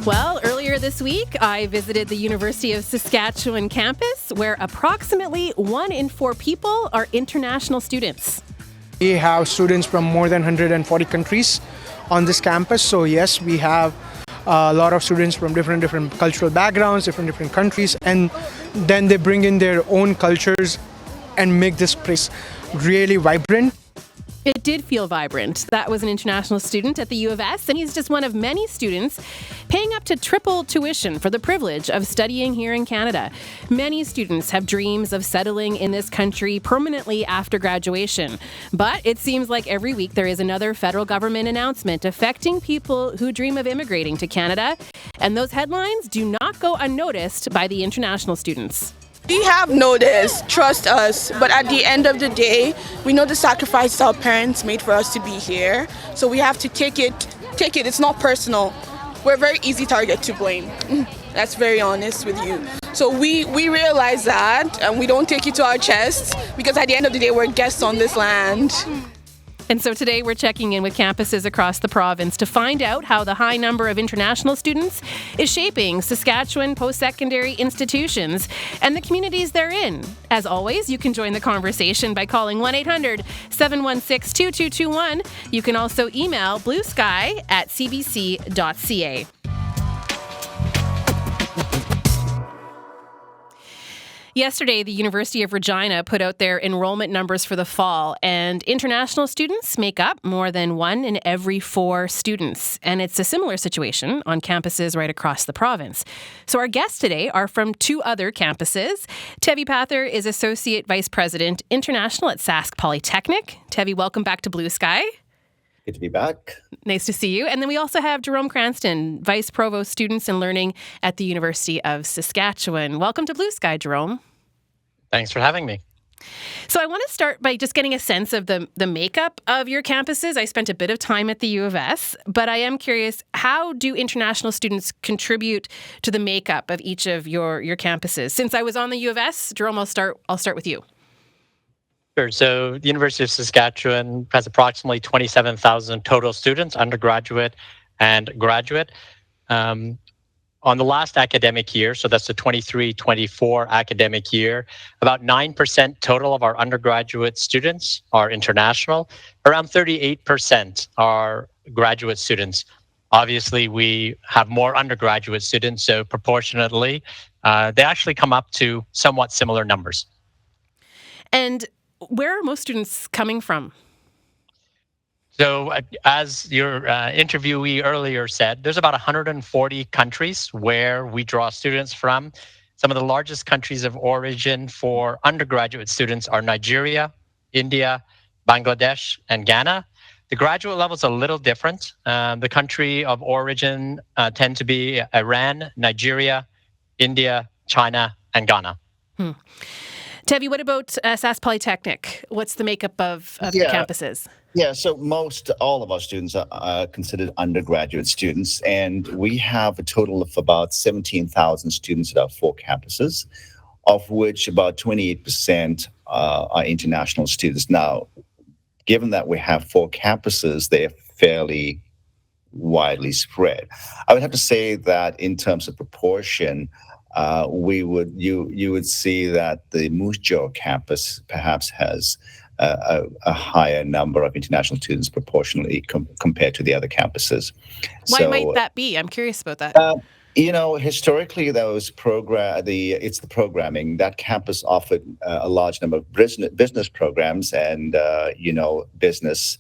Well, earlier this week, I visited the University of Saskatchewan campus, where approximately 1 in 4 people are international students. We have students from more than 140 countries on this campus. So yes, we have a lot of students from different cultural backgrounds, different countries, and then they bring in their own cultures and make this place really vibrant. It did feel vibrant. That was an international student at the U of S, and he's just one of many students paying up to triple tuition for the privilege of studying here in Canada. Many students have dreams of settling in this country permanently after graduation. But it seems like every week there is another federal government announcement affecting people who dream of immigrating to Canada, and those headlines do not go unnoticed by the international students. We have noticed, trust us, but at the end of the day, we know the sacrifices our parents made for us to be here. So we have to take it, it's not personal. We're a very easy target to blame. That's very honest with you. So we realize that, and we don't take it to our chests, because at the end of the day, we're guests on this land. And so today we're checking in with campuses across the province to find out how the high number of international students is shaping Saskatchewan post-secondary institutions and the communities they're in. As always, you can join the conversation by calling 1-800-716-2221. You can also email bluesky@cbc.ca. Yesterday, the University of Regina put out their enrollment numbers for the fall, and international students make up more than 1 in every 4 students. And it's a similar situation on campuses right across the province. So our guests today are from 2 other campuses. Tevi Pather is Associate Vice President International at Sask Polytechnic. Tevi, welcome back to Blue Sky. Good to be back. Nice to see you. And then we also have Jerome Cranston, Vice Provost Students and Learning at the University of Saskatchewan. Welcome to Blue Sky, Jerome. Thanks for having me. So I want to start by just getting a sense of the makeup of your campuses. I spent a bit of time at the U of S, but I am curious, how do international students contribute to the makeup of each of your campuses? Since I was on the U of S, Jerome, I'll start with you. Sure. So the University of Saskatchewan has approximately 27,000 total students, undergraduate and graduate. On the last academic year, so that's the 23-24 academic year, about 9% total of our undergraduate students are international. Around 38% are graduate students. Obviously, we have more undergraduate students, so proportionately, they actually come up to somewhat similar numbers. And where are most students coming from? So as your interviewee earlier said, there's about 140 countries where we draw students from. Some of the largest countries of origin for undergraduate students are Nigeria, India, Bangladesh, and Ghana. The graduate level is a little different. The country of origin tend to be Iran, Nigeria, India, China, and Ghana. Tevi, what about Sask Polytechnic? What's the makeup of your campuses? Yeah, so all of our students are considered undergraduate students, and we have a total of about 17,000 students at our 4 campuses, of which about 28% are international students. Now, given that we have 4 campuses, they're fairly widely spread. I would have to say that in terms of proportion, you would see that the Moose Jaw campus perhaps has a higher number of international students proportionally compared to the other campuses. Why might that be? I'm curious about that. Historically, it's the programming. That campus offered a large number of business programs, and business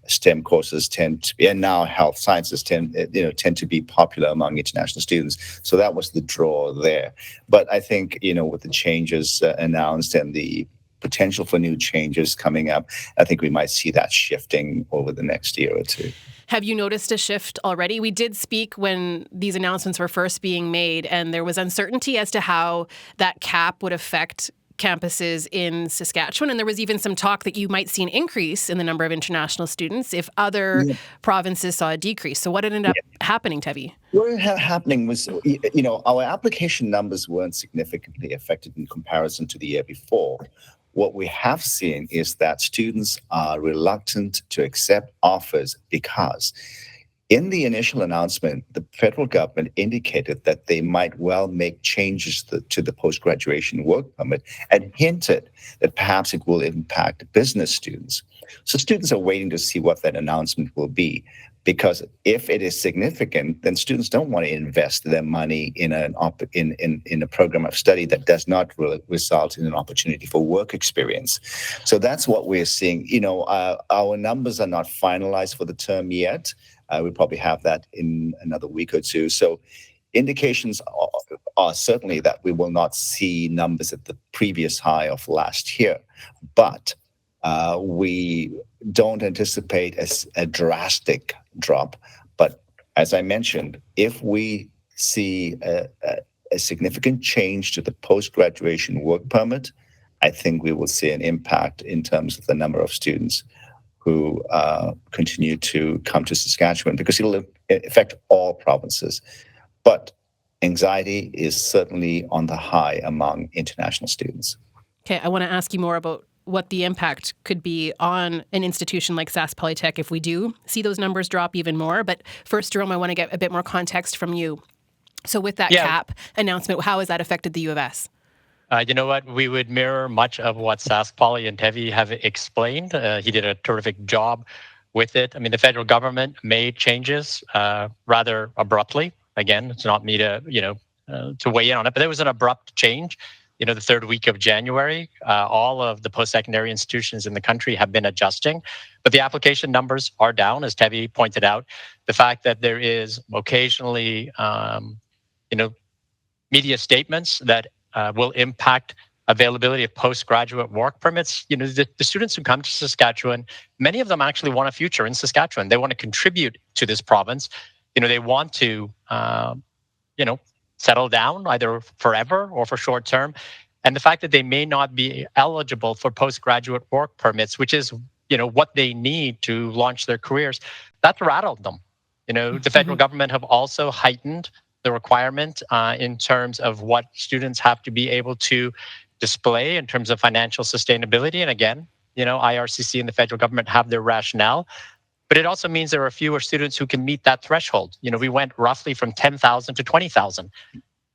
STEM courses tend to be, and now health sciences tend to be popular among international students. So that was the draw there. But I think with the changes announced and the potential for new changes coming up, I think we might see that shifting over the next year or 2. Have you noticed a shift already? We did speak when these announcements were first being made, and there was uncertainty as to how that cap would affect campuses in Saskatchewan. And there was even some talk that you might see an increase in the number of international students if other provinces saw a decrease. So what ended up happening, Tevi? What ended up happening was, our application numbers weren't significantly affected in comparison to the year before. What we have seen is that students are reluctant to accept offers because In the initial announcement, the federal government indicated that they might well make changes to the post-graduation work permit and hinted that perhaps it will impact business students. So students are waiting to see what that announcement will be, because if it is significant, then students don't want to invest their money in a program of study that does not really result in an opportunity for work experience. So that's what we're seeing. Our numbers are not finalized for the term yet. We probably have that in another week or two. So indications are certainly that we will not see numbers at the previous high of last year, but we don't anticipate a drastic drop. But as I mentioned, if we see a significant change to the post-graduation work permit, I think we will see an impact in terms of the number of students who continue to come to Saskatchewan, because it'll affect all provinces. But anxiety is certainly on the high among international students. Okay, I want to ask you more about what the impact could be on an institution like Sask Polytech if we do see those numbers drop even more. But first, Jerome, I want to get a bit more context from you. So with that cap announcement, how has that affected the U of S? You know what? We would mirror much of what Sask Poly and Tevi have explained. He did a terrific job with it. I mean, the federal government made changes rather abruptly. Again, it's not me to to weigh in on it, but there was an abrupt change. The third week of January, all of the post-secondary institutions in the country have been adjusting, but the application numbers are down, as Tevi pointed out. The fact that there is occasionally, media statements that will impact availability of postgraduate work permits. The students who come to Saskatchewan, many of them actually want a future in Saskatchewan. They want to contribute to this province. They want to, settle down either forever or for short term. And the fact that they may not be eligible for postgraduate work permits, which is, what they need to launch their careers, that's rattled them. The federal government have also heightened the requirement in terms of what students have to be able to display in terms of financial sustainability. And again, IRCC and the federal government have their rationale, but it also means there are fewer students who can meet that threshold. We went roughly from 10,000 to 20,000.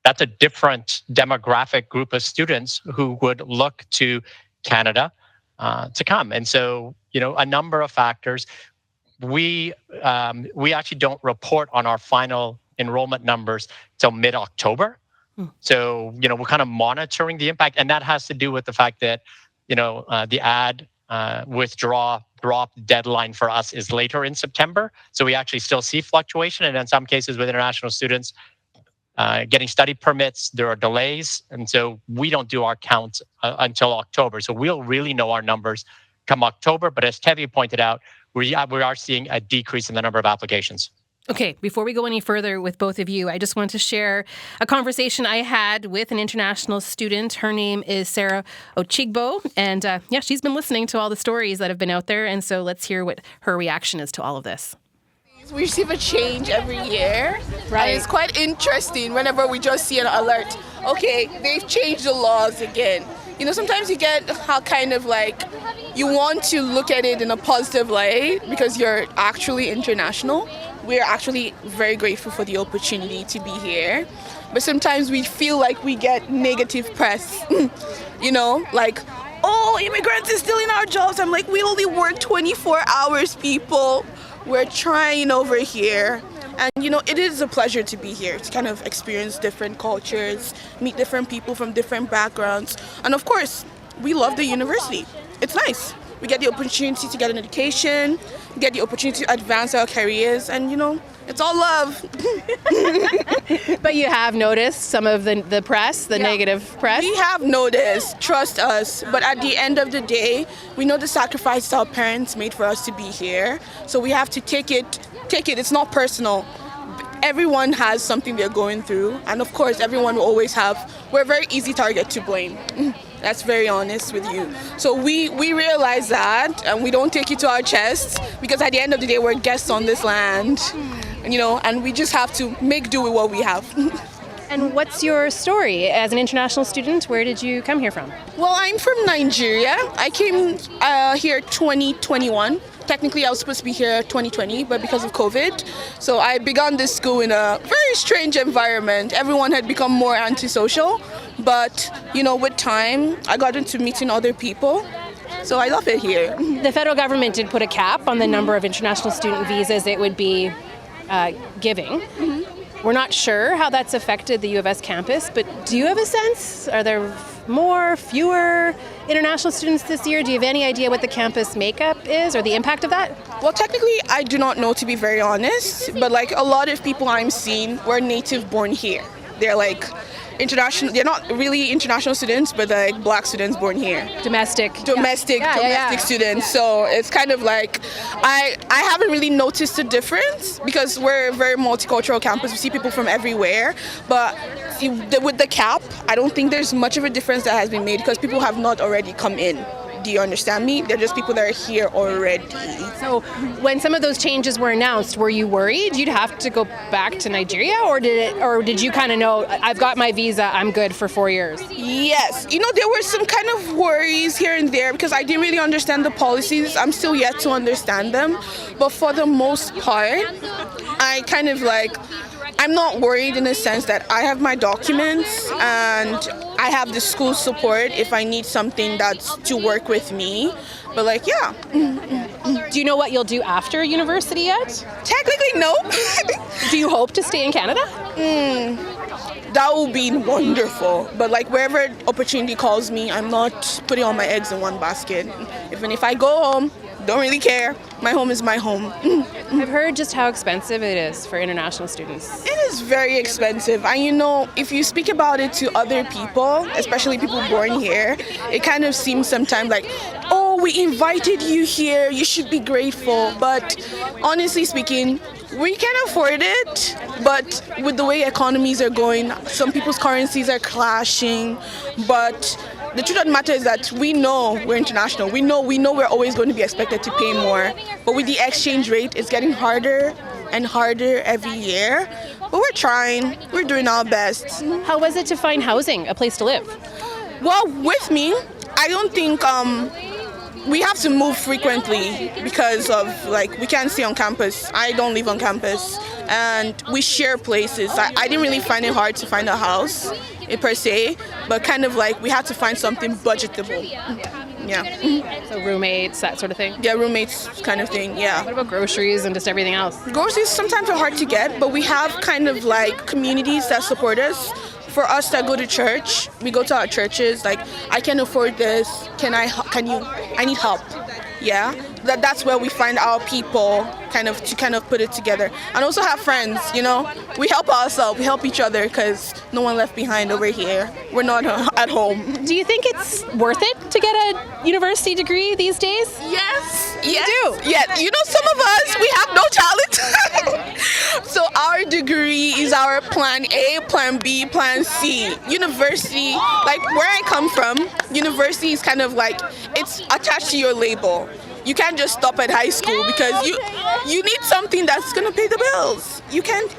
That's a different demographic group of students who would look to Canada to come. And so, a number of factors. We actually don't report on our final enrollment numbers till mid-October. So, we're kind of monitoring the impact. And that has to do with the fact that, the ad withdraw drop deadline for us is later in September. So we actually still see fluctuation. And in some cases with international students getting study permits, there are delays. And so we don't do our count until October. So we'll really know our numbers come October. But as Tevi pointed out, we are seeing a decrease in the number of applications. Okay, before we go any further with both of you, I just want to share a conversation I had with an international student. Her name is Sarah Ochigbo, and she's been listening to all the stories that have been out there, and so let's hear what her reaction is to all of this. We receive a change every year, right? And it's quite interesting whenever we just see an alert. Okay, they've changed the laws again. Sometimes you get how kind of like you want to look at it in a positive light because you're actually international. We're actually very grateful for the opportunity to be here. But sometimes we feel like we get negative press, like, oh, immigrants are stealing our jobs. I'm like, we only work 24 hours, people. We're trying over here. And, it is a pleasure to be here, to kind of experience different cultures, meet different people from different backgrounds. And of course, we love the university. It's nice. We get the opportunity to get an education, get the opportunity to advance our careers, and it's all love. But you have noticed some of the press, the negative press? We have noticed, trust us, but at the end of the day, we know the sacrifices our parents made for us to be here, so we have to take it, it's not personal. Everyone has something they're going through, and of course, everyone will always we're a very easy target to blame. That's very honest with you. So we realize that, and we don't take it to our chests, because at the end of the day, we're guests on this land, and we just have to make do with what we have. And what's your story as an international student? Where did you come here from? Well, I'm from Nigeria. I came here 2021. technically I was supposed to be here 2020, but because of COVID, so I began this school in a very strange environment. Everyone had become more antisocial, but with time, I got into meeting other people. So I love it here. The federal government did put a cap on the number of international student visas it would be giving. We're not sure how that's affected the U of S campus, but do you have a sense? Are there more, fewer international students this year? Do you have any idea what the campus makeup is or the impact of that? Well, technically, I do not know, to be very honest, but a lot of people I'm seeing were native born here. They're international. They're not really international students, but they're Black students born here. Domestic Students. So it's kind of I haven't really noticed a difference because we're a very multicultural campus. We see people from everywhere, but with the cap, I don't think there's much of a difference that has been made because people have not already come in. Do you understand me? They're just people that are here already. So when some of those changes were announced, were you worried you'd have to go back to Nigeria, or did you kind of know, I've got my visa, I'm good for 4 years? Yes. There were some kind of worries here and there because I didn't really understand the policies. I'm still yet to understand them. But for the most part, I kind of I'm not worried in the sense that I have my documents and I have the school support if I need something that's to work with me. But yeah. Do you know what you'll do after university yet? Technically, no. Do you hope to stay in Canada? That would be wonderful. But wherever opportunity calls me, I'm not putting all my eggs in one basket. Even if I go home, don't really care. My home is my home. I've heard just how expensive it is for international students. It is very expensive. And if you speak about it to other people, especially people born here, it kind of seems sometimes oh, we invited you here, you should be grateful. But honestly speaking, we can afford it, but with the way economies are going, some people's currencies are clashing, but the truth of the matter is that we know we're international. We know we're always going to be expected to pay more. But with the exchange rate, it's getting harder and harder every year. But we're trying. We're doing our best. How was it to find housing, a place to live? Well, with me, I don't think we have to move frequently because of we can't stay on campus. I don't live on campus. And we share places. I didn't really find it hard to find a house per se, but kind of we had to find something budgetable. Yeah. So roommates, that sort of thing? Yeah, roommates kind of thing, yeah. What about groceries and just everything else? Groceries sometimes are hard to get, but we have kind of communities that support us. For us that go to church, we go to our churches, I can afford this, I need help. Yeah, that's where we find our people to put it together. And also have friends, we help ourselves, we help each other because no one left behind over here. We're not at home. Do you think it's worth it to get a university degree these days? Yes. You do? Yeah, some of us, we have no talent. So our degree is our plan A, plan B, plan C. University, where I come from, university is kind of it's attached to your label. You can't just stop at high school because you need something that's going to pay the bills.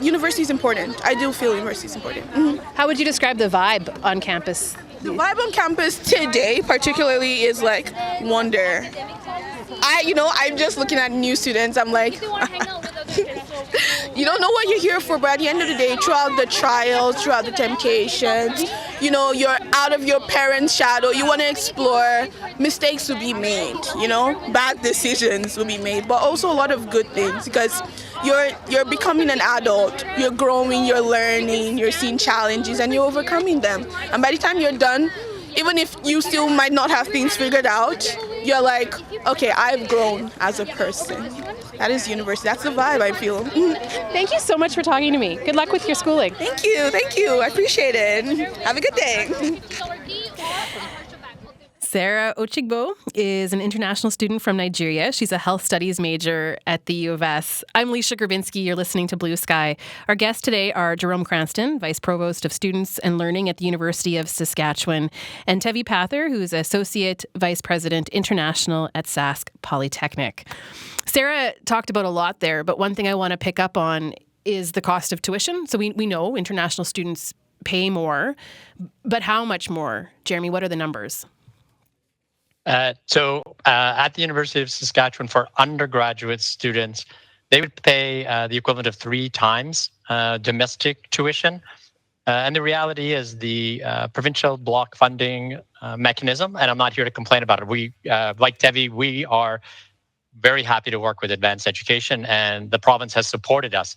University is important. I do feel university is important. How would you describe the vibe on campus? The vibe on campus today particularly is wonder. I'm just looking at new students. I'm you don't know what you're here for, but at the end of the day, throughout the trials, throughout the temptations, you're out of your parents' shadow. You want to explore. Mistakes will be made, bad decisions will be made, but also a lot of good things because you're becoming an adult. You're growing, you're learning, you're seeing challenges, and you're overcoming them. And by the time you're done, even if you still might not have things figured out, you're okay, I've grown as a person. That is university. That's the vibe I feel. Thank you so much for talking to me. Good luck with your schooling. Thank you. I appreciate it. Have a good day. Sarah Ochigbo is an international student from Nigeria. She's a health studies major at the U of S. I'm Leisha Grabinski. You're listening to Blue Sky. Our guests today are Jerome Cranston, Vice Provost of Students and Learning at the University of Saskatchewan, and Tevi Pather, who's Associate Vice President International at Sask Polytechnic. Sarah talked about a lot there, but one thing I want to pick up on is the cost of tuition. So we know international students pay more, but how much more? Jeremy, what are the numbers? At the University of Saskatchewan, for undergraduate students, they would pay the equivalent of 3 times domestic tuition. And the reality is the provincial block funding mechanism, and I'm not here to complain about it. We, like Tevi, we are very happy to work with advanced education, and the province has supported us.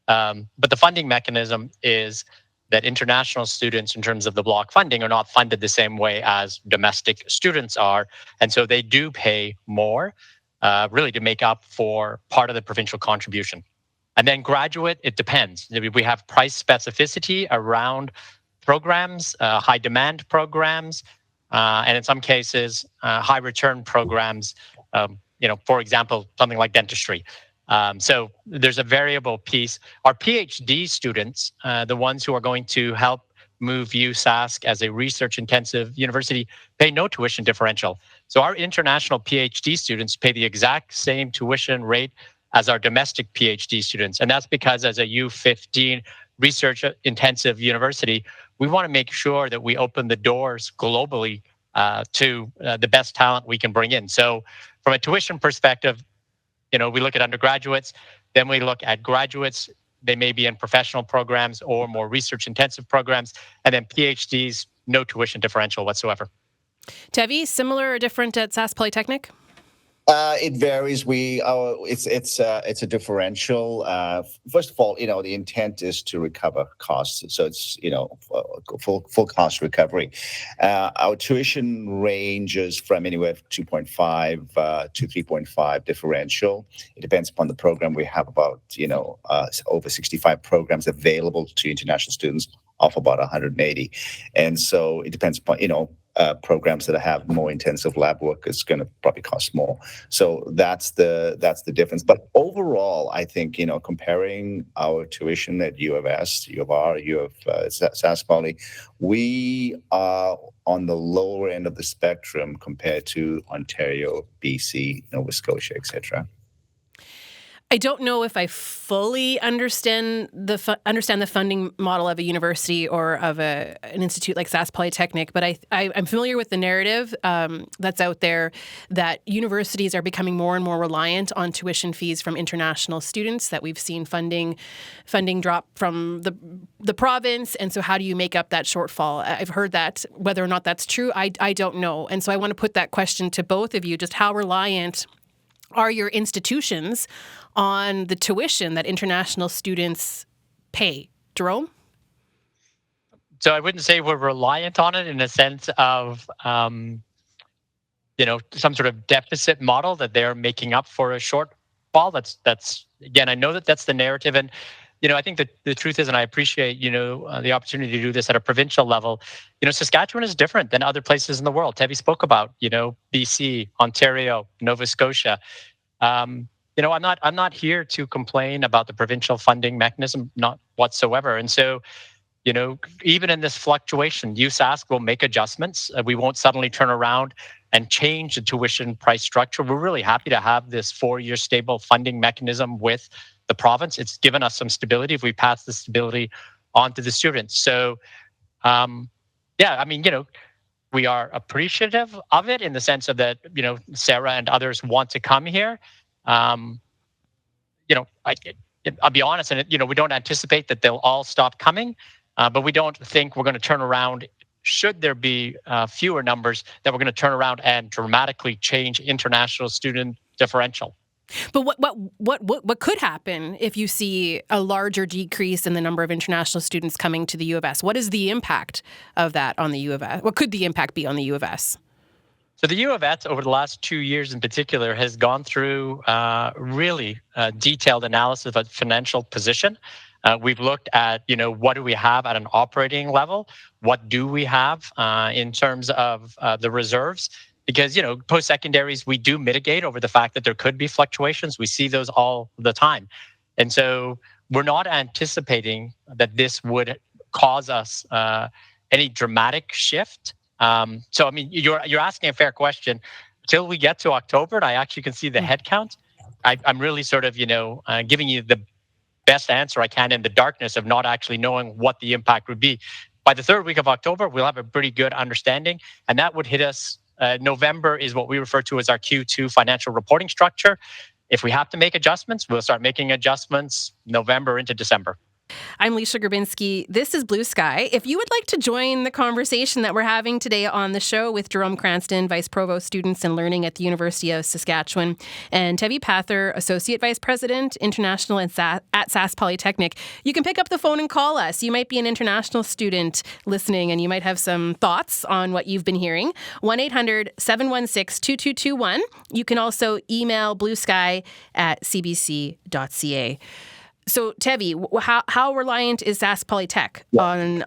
But the funding mechanism is that international students, in terms of the block funding, are not funded the same way as domestic students are. And so they do pay more, really to make up for part of the provincial contribution. And then graduate, it depends. We have price specificity around programs, high demand programs, and in some cases, high return programs. For example, something like dentistry. So there's a variable piece. Our PhD students, the ones who are going to help move Sask as a research-intensive university, pay no tuition differential. So our international PhD students pay the exact same tuition rate as our domestic PhD students. And that's because as a U15 research-intensive university, we want to make sure that we open the doors globally to the best talent we can bring in. So from a tuition perspective, we look at undergraduates, then we look at graduates. They may be in professional programs or more research-intensive programs, and then PhDs, no tuition differential whatsoever. Tevi, similar or different at Sask Polytechnic? It varies. It's a differential. First of all, the intent is to recover costs, so it's full cost recovery. Our tuition ranges from anywhere from 2.5 to 3.5 differential. It depends upon the program. We have about over 65 programs available to international students, off about 180, and so it depends upon programs that have more intensive lab work is going to probably cost more. So that's the difference. But overall, I think comparing our tuition at U of S, U of R, U of Sask Poly, we are on the lower end of the spectrum compared to Ontario, BC, Nova Scotia, etc. I don't know if I fully understand the funding model of a university or of an institute like Sask Polytechnic, but I'm familiar with the narrative that's out there that universities are becoming more and more reliant on tuition fees from international students, that we've seen funding drop from the province. And so how do you make up that shortfall? I've heard that. Whether or not that's true, I don't know. And so I want to put that question to both of you. Just how reliant are your institutions on the tuition that international students pay? Jerome? So I wouldn't say we're reliant on it in the sense of, some sort of deficit model that they're making up for a shortfall. That's again, I know that's the narrative. And, I think that the truth is, and I appreciate, the opportunity to do this at a provincial level, Saskatchewan is different than other places in the world. Tevi spoke about, BC, Ontario, Nova Scotia. I'm not here to complain about the provincial funding mechanism, not whatsoever. And so, even in this fluctuation, Sask will make adjustments. We won't suddenly turn around and change the tuition price structure. We're really happy to have this 4-year stable funding mechanism with the province. It's given us some stability if we pass the stability on to the students. So, we are appreciative of it in the sense of that, Sarah and others want to come here. I'll be honest, and we don't anticipate that they'll all stop coming, but we don't think we're going to turn around. Should there be fewer numbers, that we're going to turn around and dramatically change international student differential. But what could happen if you see a larger decrease in the number of international students coming to the U of S? What is the impact of that on the U of S? What could the impact be on the U of S? So the U of S, over the last 2 years in particular, has gone through really detailed analysis of its financial position. We've looked at, what do we have at an operating level? What do we have in terms of the reserves? Because, post-secondaries, we do mitigate over the fact that there could be fluctuations. We see those all the time. And so we're not anticipating that this would cause us any dramatic shift. You're asking a fair question. Till we get to October, and I actually can see the head count, I'm really sort of, giving you the best answer I can in the darkness of not actually knowing what the impact would be. By the third week of October, we'll have a pretty good understanding, and that would hit us November is what we refer to as our Q2 financial reporting structure. If we have to make adjustments, we'll start making adjustments November into December. I'm Leisha Grabinski. This is Blue Sky. If you would like to join the conversation that we're having today on the show with Jerome Cranston, Vice Provost Students and Learning at the University of Saskatchewan, and Tevi Pather, Associate Vice President, International at Sask Polytechnic, you can pick up the phone and call us. You might be an international student listening, and you might have some thoughts on what you've been hearing. 1-800-716-2221. You can also email bluesky@cbc.ca. So, Tevi, how reliant is Sask Polytech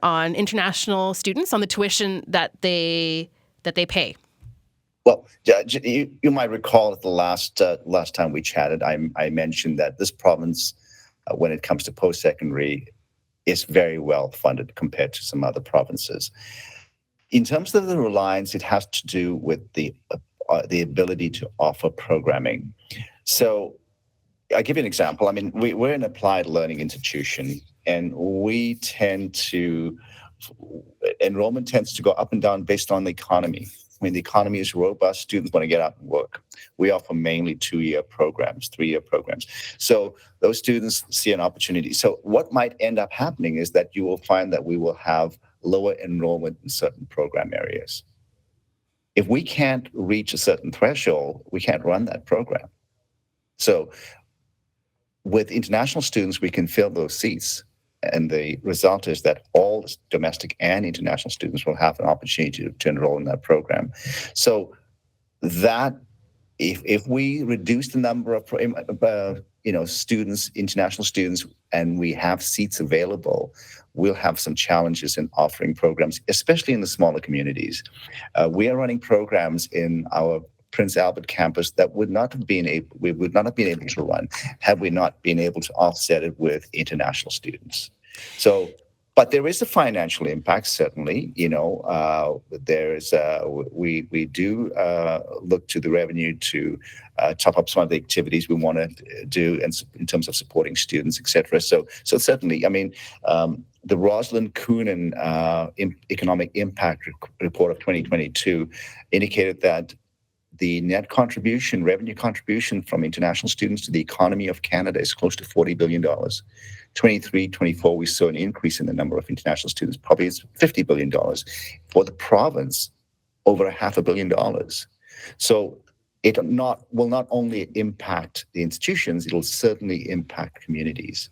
on international students, on the tuition that they pay? Well, you might recall at the last time we chatted, I mentioned that this province, when it comes to post-secondary, is very well funded compared to some other provinces. In terms of the reliance, it has to do with the ability to offer programming. So, I'll give you an example. I mean, we're an applied learning institution, and enrollment tends to go up and down based on the economy. When the economy is robust, students want to get out and work. We offer mainly 2-year programs, 3-year programs. So those students see an opportunity. So what might end up happening is that you will find that we will have lower enrollment in certain program areas. If we can't reach a certain threshold, we can't run that program. So with international students, we can fill those seats. And the result is that all domestic and international students will have an opportunity to enroll in that program. So that if we reduce the number of students, international students, and we have seats available, we'll have some challenges in offering programs, especially in the smaller communities. We are running programs in our Prince Albert campus that we would not have been able to run had we not been able to offset it with international students. So, but there is a financial impact, certainly. We do look to the revenue to top up some of the activities we want to do, and in terms of supporting students, etc. So certainly, I mean, the Rosalind Coonan Economic Impact Report of 2022 indicated that the net revenue contribution from international students to the economy of Canada is close to $40 billion. 23-24, we saw an increase in the number of international students. Probably it's $50 billion. For the province, over $500 million. So it will not only impact the institutions, it'll certainly impact communities.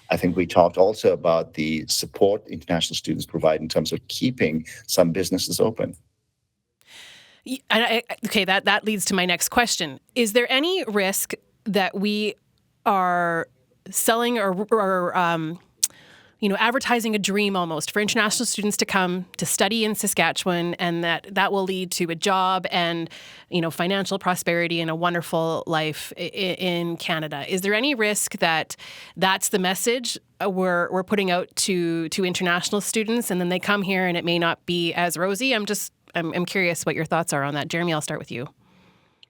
I think we talked also about the support international students provide in terms of keeping some businesses open. Okay, that leads to my next question. Is there any risk that we are selling or advertising a dream almost for international students to come to study in Saskatchewan, and that will lead to a job and financial prosperity and a wonderful life in Canada? Is there any risk that that's the message we're putting out to international students, and then they come here and it may not be as rosy? I'm curious what your thoughts are on that. Jeremy, I'll start with you.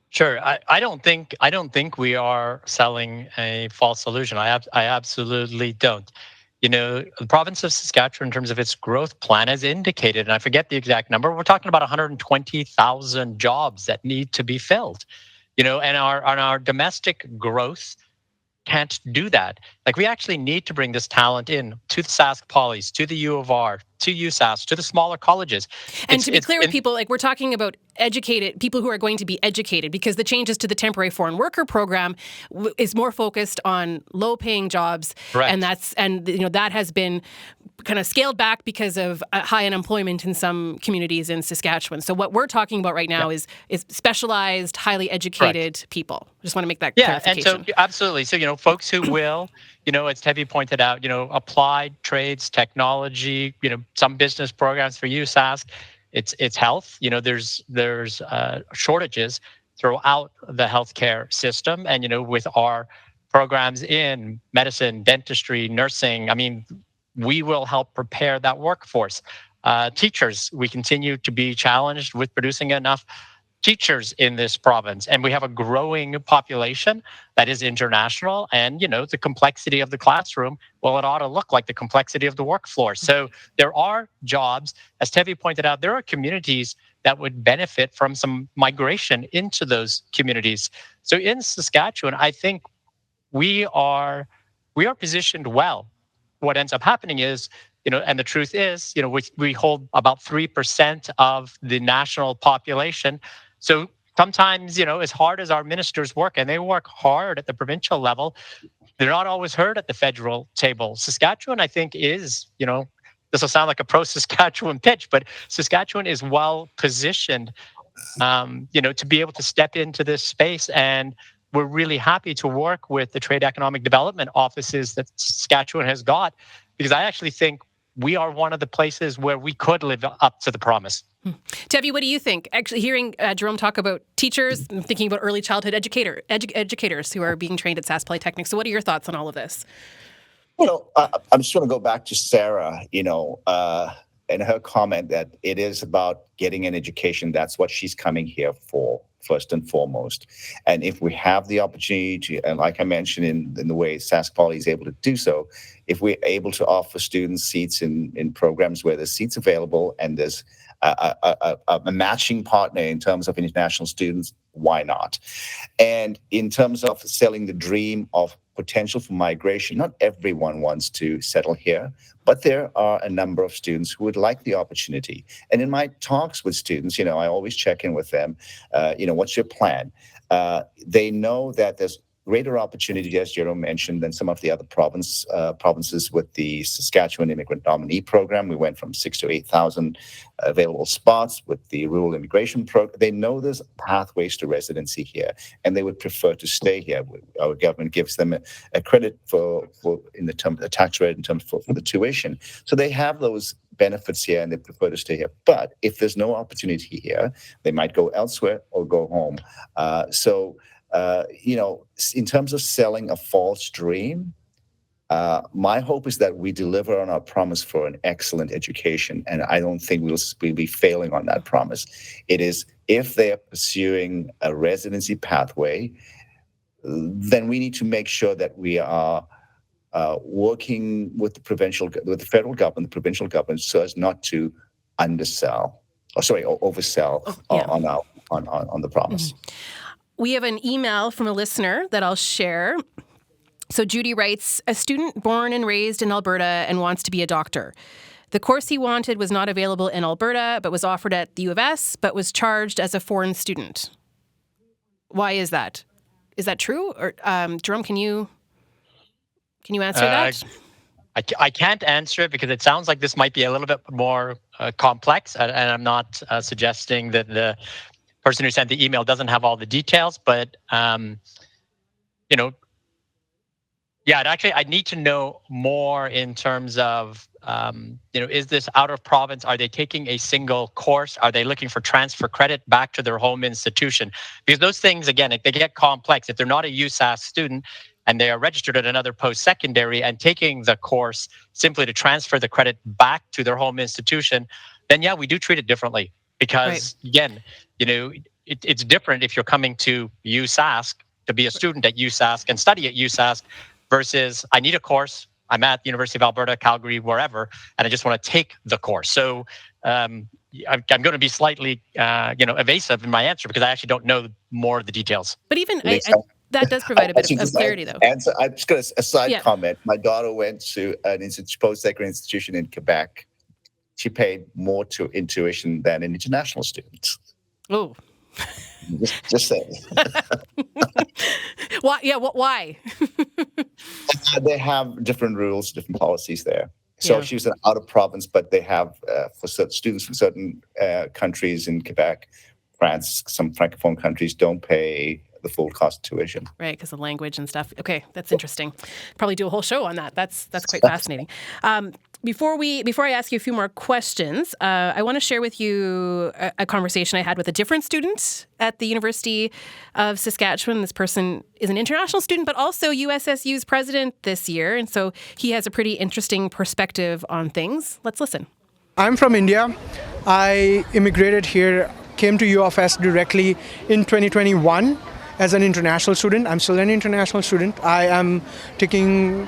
Sure. I don't think we are selling a false illusion. I absolutely don't. The province of Saskatchewan, in terms of its growth plan, has indicated, and I forget the exact number, we're talking about 120,000 jobs that need to be filled. And our domestic growth can't do that. Like, we actually need to bring this talent in to the Sask Polys, to the U of R, to USask, to the smaller colleges. And to be clear with people, we're talking about educated people who are going to be educated, because the changes to the temporary foreign worker program is more focused on low-paying jobs. Correct. And that has been kind of scaled back because of high unemployment in some communities in Saskatchewan. So what we're talking about right now is specialized, highly educated people. Just want to make that clarification. And so absolutely. So folks who will, as Tevi pointed out, applied trades, technology, some business programs for you, Sask. It's health. There's shortages throughout the healthcare system, and with our programs in medicine, dentistry, nursing, I mean, we will help prepare that workforce. Teachers, we continue to be challenged with producing enough teachers in this province, and we have a growing population that is international. And the complexity of the classroom, well, it ought to look like the complexity of the work floor. So there are jobs, as Tevi pointed out, there are communities that would benefit from some migration into those communities. So in Saskatchewan, I think we are positioned well. What ends up happening is, and the truth is, we hold about 3% of the national population. So sometimes, as hard as our ministers work, and they work hard at the provincial level, they're not always heard at the federal table. Saskatchewan, I think, is, this will sound like a pro-Saskatchewan pitch, but Saskatchewan is well positioned, to be able to step into this space. And we're really happy to work with the trade economic development offices that Saskatchewan has got, because I actually think we are one of the places where we could live up to the promise. Tevi, what do you think? Actually, hearing Jerome talk about teachers, I'm thinking about early childhood educators who are being trained at Sask Polytechnic. So what are your thoughts on all of this? I'm just going to go back to Sarah, and her comment that it is about getting an education. That's what she's coming here for, first and foremost. And if we have the opportunity to, and like I mentioned in the way Sask Poly is able to do so, if we're able to offer students seats in programs where there's seats available and there's a matching partner in terms of international students, why not? And in terms of selling the dream of potential for migration, not everyone wants to settle here, but there are a number of students who would like the opportunity. And in my talks with students, I always check in with them, what's your plan? They know that there's greater opportunity, as Jerome mentioned, than some of the other provinces with the Saskatchewan Immigrant Nominee Program. We went from 6,000 to 8,000 available spots with the Rural Immigration Program. They know there's pathways to residency here, and they would prefer to stay here. Our government gives them a credit for in the term a tax rate in terms for the tuition. So they have those benefits here, and they prefer to stay here. But if there's no opportunity here, they might go elsewhere or go home. In terms of selling a false dream, my hope is that we deliver on our promise for an excellent education, and I don't think we'll be failing on that promise. It is, if they're pursuing a residency pathway, then we need to make sure that we are working with the federal government, the provincial government, so as not to oversell on the promise. Mm-hmm. We have an email from a listener that I'll share. So Judy writes, a student born and raised in Alberta and wants to be a doctor. The course he wanted was not available in Alberta, but was offered at the U of S, but was charged as a foreign student. Why is that? Is that true? Or Jerome, can you answer that? I can't answer it because it sounds like this might be a little bit more complex, and I'm not suggesting that the person who sent the email doesn't have all the details, but I'd need to know more in terms of is this out of province? Are they taking a single course? Are they looking for transfer credit back to their home institution? Because those things, again, they get complex. If they're not a USask student and they are registered at another post-secondary and taking the course simply to transfer the credit back to their home institution, then yeah, we do treat it differently. Because again, it's different if you're coming to USask to be a student at USask and study at USask versus I need a course. I'm at the University of Alberta, Calgary, wherever, and I just want to take the course. So I'm going to be slightly, evasive in my answer because I actually don't know more of the details. But even that does provide a bit of clarity, though. And so I'm just going to a side comment. My daughter went to an post-secondary institution in Quebec. She paid more in tuition than an international student. Oh. Just saying. Why? Yeah. Why? They have different rules, different policies there. So she was out of province, but they have for students from certain countries in Quebec, France, some francophone countries don't pay the full cost of tuition. Right, because of language and stuff. Okay, that's interesting. Probably do a whole show on that. That's quite fascinating. Before I ask you a few more questions, I want to share with you a conversation I had with a different student at the University of Saskatchewan. This person is an international student, but also USSU's president this year. And so he has a pretty interesting perspective on things. Let's listen. I'm from India. I immigrated here came to U of S directly in 2021 as an international student. I'm still an international student. I am taking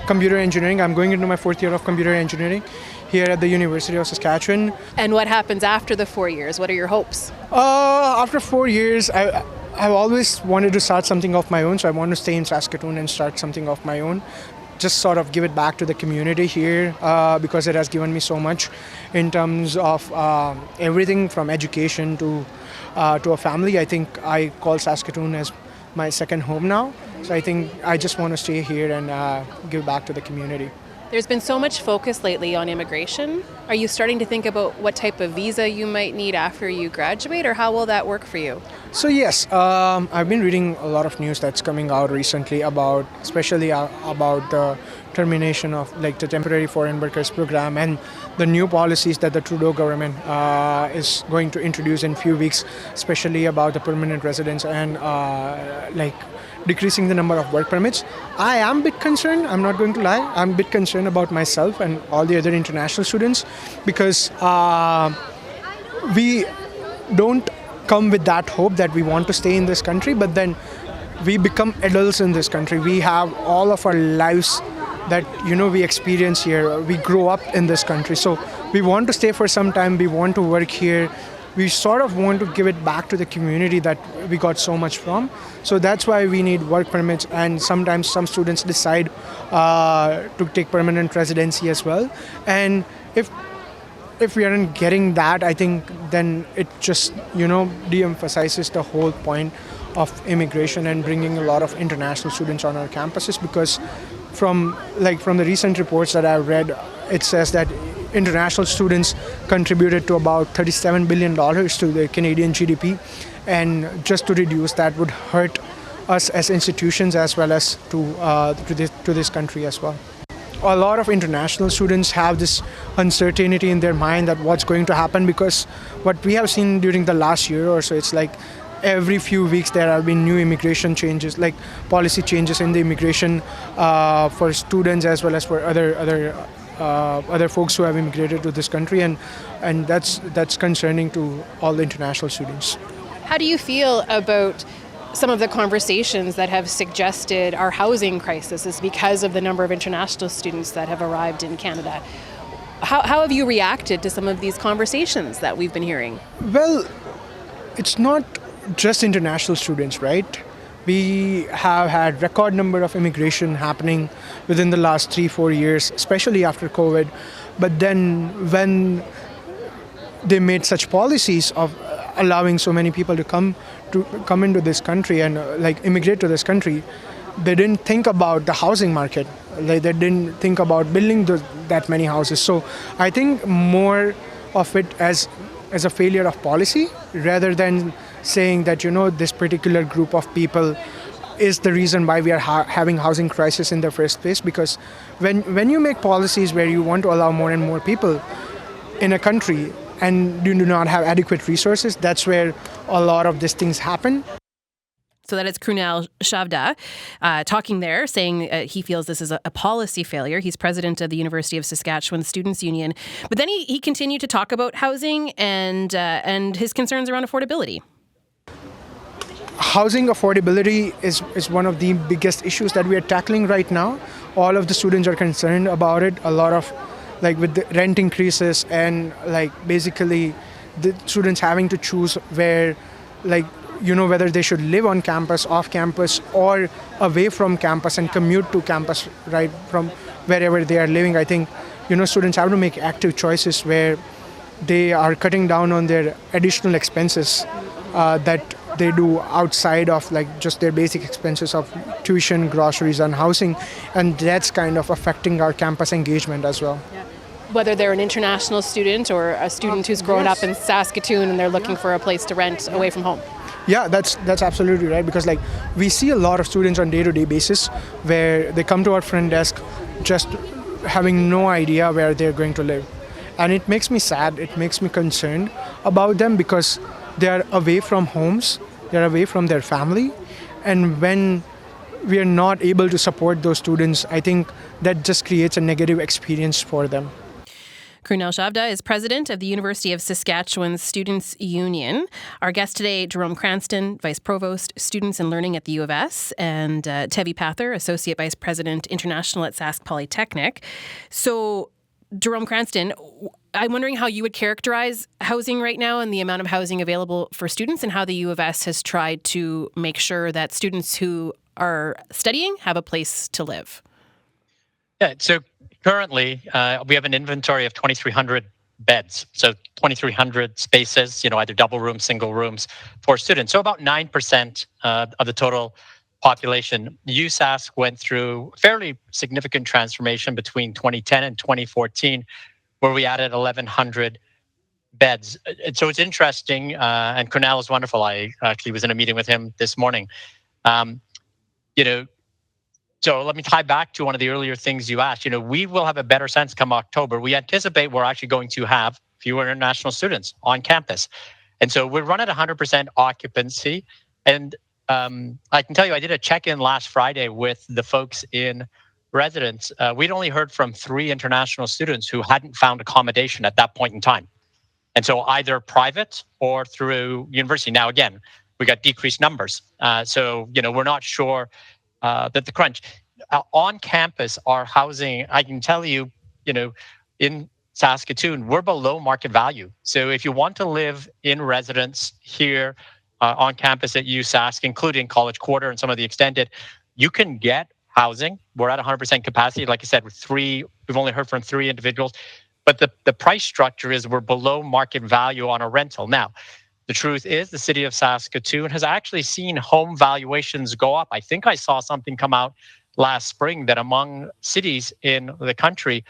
computer engineering. I'm going into my fourth year of computer engineering here at the University of Saskatchewan. And what happens after the 4 years? What are your hopes? After 4 years, I've always wanted to start something of my own, so I want to stay in Saskatoon and start something of my own. Just sort of give it back to the community here because it has given me so much in terms of everything from education to a family. I think I call Saskatoon as my second home now. So I think I just want to stay here and give back to the community. There's been so much focus lately on immigration. Are you starting to think about what type of visa you might need after you graduate, or how will that work for you? So yes, I've been reading a lot of news that's coming out recently about, especially about the termination of like the temporary foreign workers program and the new policies that the Trudeau government is going to introduce in few weeks, especially about the permanent residents and like decreasing the number of work permits. I am a bit concerned, I'm not going to lie. I'm a bit concerned about myself and all the other international students because we don't come with that hope that we want to stay in this country, but then we become adults in this country. We have all of our lives that we experience here. We grow up in this country, so we want to stay for some time. We want to work here. We sort of want to give it back to the community that we got so much from. So that's why we need work permits, and sometimes some students decide to take permanent residency as well. And if we aren't getting that, I think then it just de-emphasizes the whole point of immigration and bringing a lot of international students on our campuses, because from the recent reports that I've read, it says that international students contributed to about $37 billion to the Canadian GDP, and just to reduce that would hurt us as institutions as well as to this country as well. A lot of international students have this uncertainty in their mind that what's going to happen, because what we have seen during the last year or so, it's like every few weeks there have been new immigration changes, like policy changes in the immigration for students as well as for other folks who have immigrated to this country, and that's concerning to all the international students. How do you feel about some of the conversations that have suggested our housing crisis is because of the number of international students that have arrived in Canada? How have you reacted to some of these conversations that we've been hearing? Well, it's not just international students, right? We have had record number of immigration happening within the last 3-4 years, especially after COVID. But then when they made such policies of allowing so many people to come into this country and immigrate to this country, they didn't think about the housing market. They didn't think about building that many houses. So I think more of it as a failure of policy rather than saying that this particular group of people is the reason why we are having housing crisis in the first place. Because when you make policies where you want to allow more and more people in a country and you do not have adequate resources, that's where a lot of these things happen. So that is Krunal Shavda talking there, saying he feels this is a policy failure. He's president of the University of Saskatchewan Students' Union. But then he continued to talk about housing and his concerns around affordability. Housing affordability is one of the biggest issues that we are tackling right now. All of the students are concerned about it. A lot of with the rent increases and basically the students having to choose where whether they should live on campus, off campus, or away from campus and commute to campus right from wherever they are living. I think students have to make active choices where they are cutting down on their additional expenses that they do outside of just their basic expenses of tuition, groceries, and housing, and that's kind of affecting our campus engagement as well. Yeah. Whether they're an international student or a student who's grown up in Saskatoon and they're looking for a place to rent away from home. Yeah, that's absolutely right, because we see a lot of students on day-to-day basis where they come to our front desk just having no idea where they're going to live, and it makes me sad. It makes me concerned about them because they are away from homes, they're away from their family, and when we are not able to support those students, I think that just creates a negative experience for them. Krunel Shavda is president of the University of Saskatchewan Students' Union. Our guest today, Jerome Cranston, vice provost, students and learning at the U of S, and Tevi Pather, associate vice president, international at Sask Polytechnic. So, Jerome Cranston, I'm wondering how you would characterize housing right now and the amount of housing available for students, and how the U of S has tried to make sure that students who are studying have a place to live. Yeah, so currently we have an inventory of 2,300 beds. So 2,300 spaces, either double rooms, single rooms for students. So about 9% of the total population. USask went through fairly significant transformation between 2010 and 2014, where we added 1,100 beds. So it's interesting, and Cornell is wonderful. I actually was in a meeting with him this morning. So let me tie back to one of the earlier things you asked. We will have a better sense come October. We anticipate we're actually going to have fewer international students on campus. And so we run at 100% occupancy. And I can tell you, I did a check-in last Friday with the folks in residence. We'd only heard from 3 international students who hadn't found accommodation at that point in time. And so either private or through university. Now, again, we got decreased numbers. So we're not sure that the crunch on campus, our housing, I can tell you, in Saskatoon, we're below market value. So if you want to live in residence here on campus at USask, including College Quarter and some of the extended, you can get housing. We're at 100% capacity. Like I said, we've only heard from 3 individuals, but the price structure is we're below market value on a rental. Now, the truth is the city of Saskatoon has actually seen home valuations go up. I think I saw something come out last spring that among cities in the country,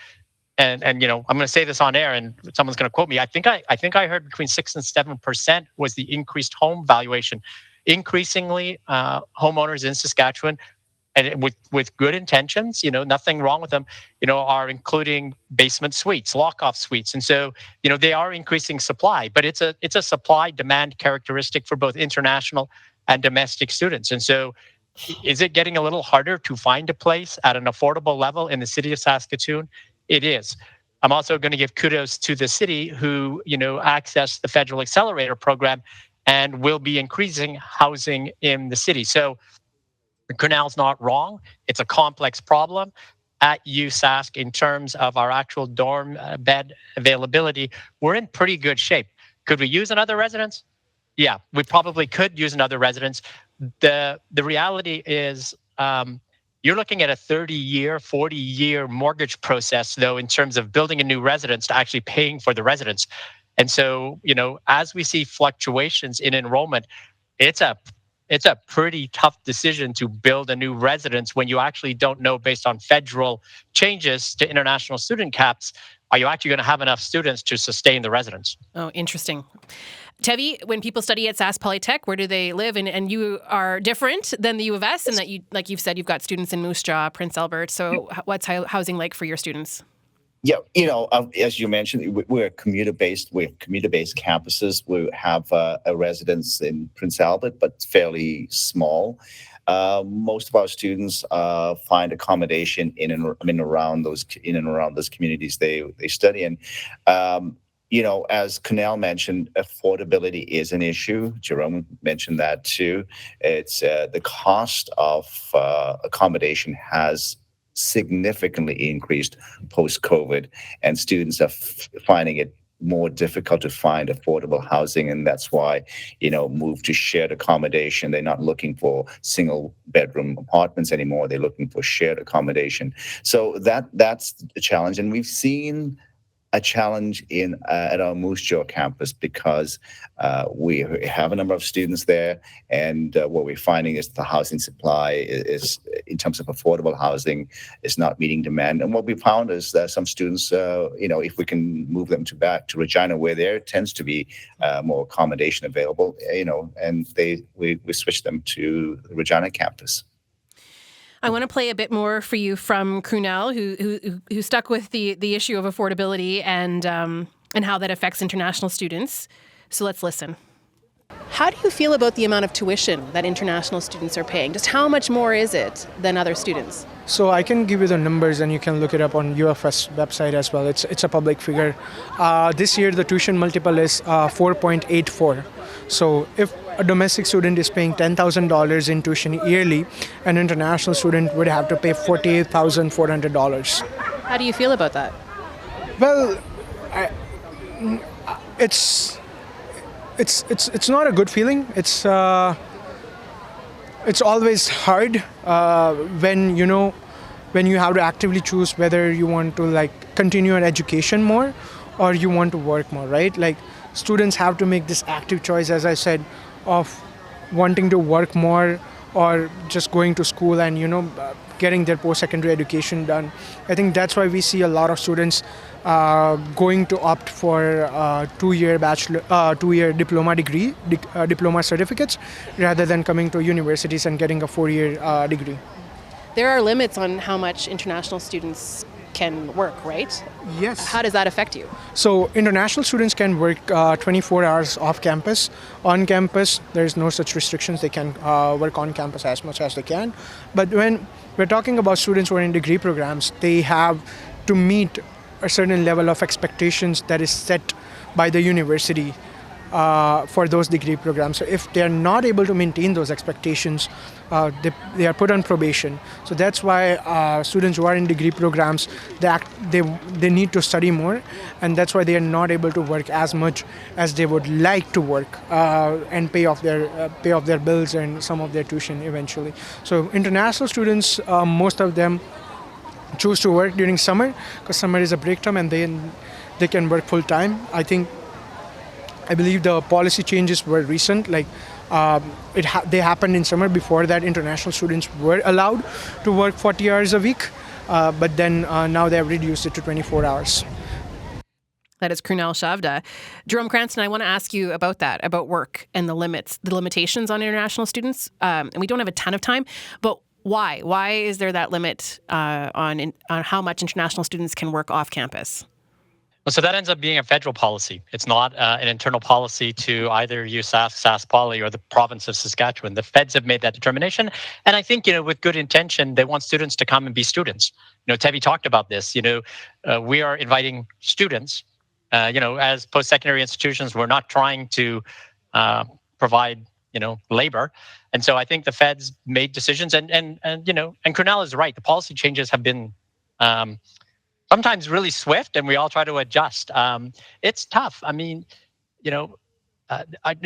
and I'm going to say this on air and someone's going to quote me. I think I heard between 6 and 7% was the increased home valuation. Increasingly, homeowners in Saskatchewan, and with good intentions, nothing wrong with them, are including basement suites, lock-off suites. And so, they are increasing supply, but it's a supply-demand characteristic for both international and domestic students. And so is it getting a little harder to find a place at an affordable level in the city of Saskatoon? It is. I'm also going to give kudos to the city who, accessed the federal accelerator program and will be increasing housing in the city. So Cornell's not wrong. It's a complex problem at USask in terms of our actual dorm bed availability. We're in pretty good shape. Could we use another residence? Yeah, we probably could use another residence. The reality is you're looking at a 30-year, 40-year mortgage process, though, in terms of building a new residence to actually paying for the residence. And so, as we see fluctuations in enrollment, it's a pretty tough decision to build a new residence when you actually don't know, based on federal changes to international student caps, are you actually going to have enough students to sustain the residence? Oh, interesting. Tevi, when people study at Sask Polytech, where do they live? And you are different than the U of S in that you, like you've said, you've got students in Moose Jaw, Prince Albert. So what's housing like for your students? Yeah, as you mentioned, we're commuter-based. We have commuter-based campuses. We have a residence in Prince Albert, but fairly small. Most of our students find accommodation in and around those communities they study in. As Cornell mentioned, affordability is an issue. Jerome mentioned that too. It's the cost of accommodation has significantly increased post-COVID, and students are finding it more difficult to find affordable housing, and that's why move to shared accommodation. They're not looking for single bedroom apartments anymore. They're looking for shared accommodation. So that's the challenge, and we've seen a challenge at our Moose Jaw campus because we have a number of students there, and what we're finding is the housing supply is, in terms of affordable housing, is not meeting demand. And what we found is that some students, if we can move them back to Regina, where there tends to be more accommodation available, and we switch them to the Regina campus. I want to play a bit more for you from Krunel, who stuck with the issue of affordability and how that affects international students. So let's listen. How do you feel about the amount of tuition that international students are paying? Just how much more is it than other students? So I can give you the numbers, and you can look it up on UFS website as well. It's a public figure. This year the tuition multiple is 4.84. So if a domestic student is paying $10,000 in tuition yearly, an international student would have to pay $48,400. How do you feel about that? Well, it's not a good feeling. It's always hard when you have to actively choose whether you want to like continue an education more or you want to work more, right? Like students have to make this active choice, as I said, of wanting to work more or just going to school and getting their post-secondary education done. I think that's why we see a lot of students going to opt for two-year diploma degree, diploma certificates, rather than coming to universities and getting a 4-year degree. There are limits on how much international students can work, right? Yes. How does that affect you? So international students can work 24 hours off campus. On campus, there's no such restrictions. They can work on campus as much as they can. But when we're talking about students who are in degree programs, they have to meet a certain level of expectations that is set by the university for those degree programs. So if they are not able to maintain those expectations, they are put on probation. So that's why students who are in degree programs, they need to study more, and that's why they are not able to work as much as they would like to work and pay off their bills and some of their tuition eventually. So international students, most of them choose to work during summer because summer is a break time and they can work full time. I believe the policy changes were recent, like they happened in summer. Before that, international students were allowed to work 40 hours a week, but then now they have reduced it to 24 hours. That is Krunal Shavda. Jerome Cranston, I want to ask you about that, about work and the limitations on international students. And we don't have a ton of time, but why? Why is there that limit on how much international students can work off campus? Well, so that ends up being a federal policy. It's not an internal policy to either USask, Sask Poly, or the province of Saskatchewan. The feds have made that determination. And I think, with good intention, they want students to come and be students. Tevi talked about this. We are inviting students. As post-secondary institutions, we're not trying to provide, labor. And so I think the feds made decisions, and Krunal is right. The policy changes have been sometimes really swift, and we all try to adjust. It's tough. I mean, in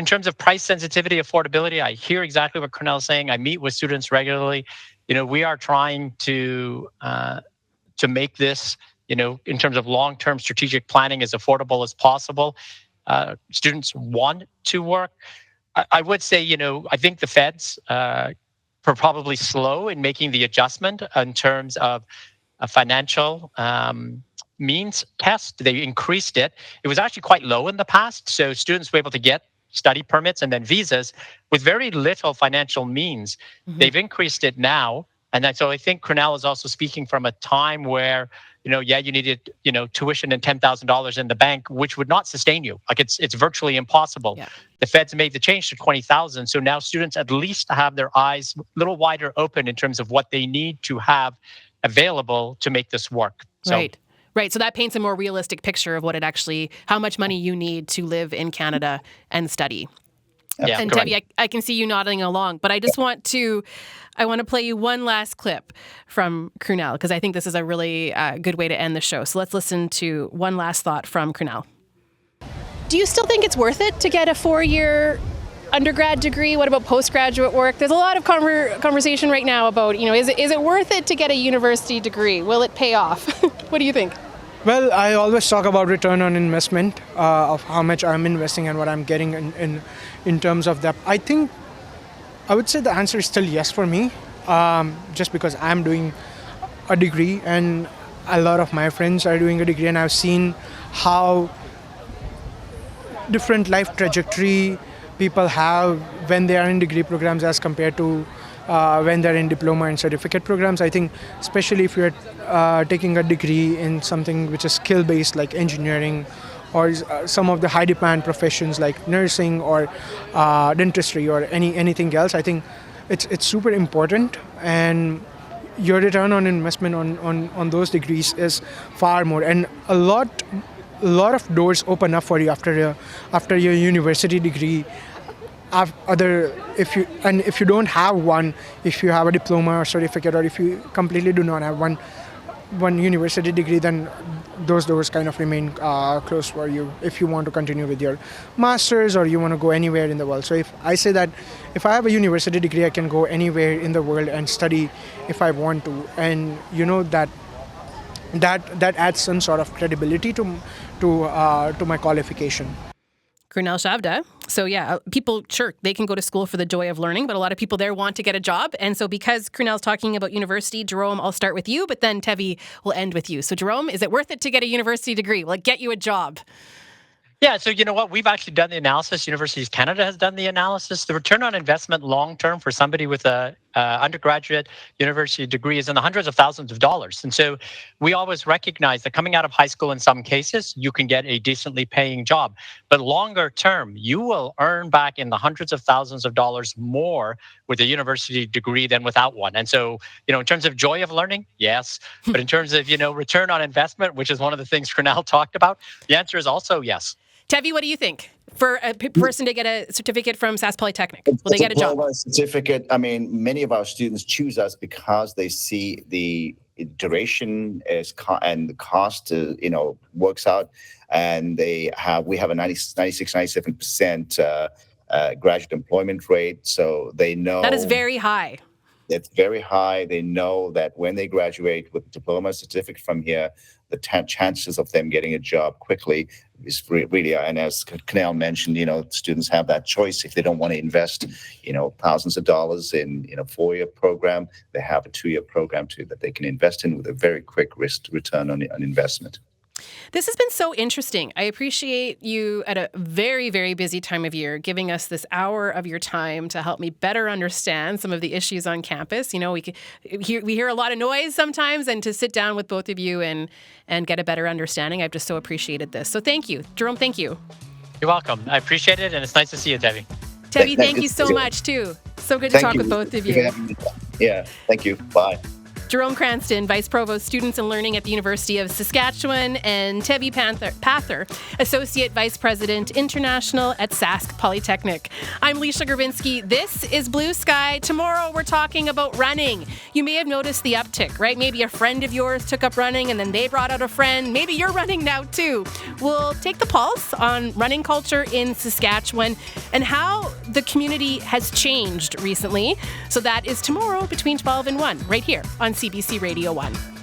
terms of price sensitivity, affordability, I hear exactly what Krunal is saying. I meet with students regularly. We are trying to make this, in terms of long-term strategic planning, as affordable as possible. Students want to work. I would say, I think the feds were probably slow in making the adjustment in terms of a financial means test. They increased it. It was actually quite low in the past. So students were able to get study permits and then visas with very little financial means. Mm-hmm. They've increased it now. And so I think Krunal is also speaking from a time where, you needed, tuition and $10,000 in the bank, which would not sustain you. Like it's virtually impossible. Yeah. The feds made the change to 20,000. So now students at least have their eyes a little wider open in terms of what they need to have available to make this work. So, Right. So that paints a more realistic picture of how much money you need to live in Canada and study. Yeah, and Tevi, I can see you nodding along, but I want to play you one last clip from Krunal, because I think this is a really good way to end the show. So let's listen to one last thought from Krunal. Do you still think it's worth it to get a 4-year undergrad degree? What about postgraduate work? There's a lot of conversation right now about, is it worth it to get a university degree? Will it pay off? What do you think? Well, I always talk about return on investment, of how much I'm investing and what I'm getting in terms of that. I would say the answer is still yes for me, just because I'm doing a degree and a lot of my friends are doing a degree, and I've seen how different life trajectory people have when they are in degree programs as compared to when they're in diploma and certificate programs. I think especially if you're taking a degree in something which is skill-based like engineering or some of the high-demand professions like nursing or dentistry or anything else, I think it's super important. And your return on investment on those degrees is far more, and a lot of doors open up for you after your university degree. If you don't have one, if you have a diploma or certificate, or if you completely do not have one university degree, then those doors kind of remain closed for you if you want to continue with your masters or you want to go anywhere in the world. So if I say that if I have a university degree, I can go anywhere in the world and study if I want to, and that adds some sort of credibility to my qualification. Krunal Shavda. So yeah, people, sure, they can go to school for the joy of learning, but a lot of people there want to get a job. And so because Krunal's talking about university, Jerome, I'll start with you, but then Tevi will end with you. So Jerome, is it worth it to get a university degree? Will it get you a job? Yeah, so you know what? We've actually done the analysis. Universities Canada has done the analysis. The return on investment long-term for somebody with a undergraduate university degree is in the hundreds of thousands of dollars. And so we always recognize that coming out of high school, in some cases, you can get a decently paying job. But longer term, you will earn back in the hundreds of thousands of dollars more with a university degree than without one. And so, in terms of joy of learning, yes. But in terms of, return on investment, which is one of the things Krunal talked about, the answer is also yes. Tevi, what do you think? For a person to get a certificate from Sask Polytechnic, will they get a job? Certificate. I mean, many of our students choose us because they see the duration and the cost, works out, and we have a 97% graduate employment rate. So they know that is very high. It's very high. They know that when they graduate with a diploma certificate from here, the chances of them getting a job quickly is really, and as Krunal mentioned, students have that choice. If they don't want to invest, thousands of dollars in a 4-year program, they have a 2-year program too that they can invest in with a very quick risk return on investment. This has been so interesting. I appreciate you at a very, very busy time of year giving us this hour of your time to help me better understand some of the issues on campus. We hear a lot of noise sometimes, and to sit down with both of you and get a better understanding, I've just so appreciated this. So thank you. Jerome, thank you. You're welcome. I appreciate it, and it's nice to see you, Tevi. Tevi, thank you so much, too. So good to talk with both of you. Yeah, thank you. Bye. Jerome Cranston, Vice Provost, Students and Learning at the University of Saskatchewan, and Tevi Pather, Associate Vice President, International at Sask Polytechnic. I'm Leisha Grbinski. This is Blue Sky. Tomorrow we're talking about running. You may have noticed the uptick, right? Maybe a friend of yours took up running and then they brought out a friend. Maybe you're running now too. We'll take the pulse on running culture in Saskatchewan and how the community has changed recently. So that is tomorrow between 12 and 1, right here on CBC Radio 1.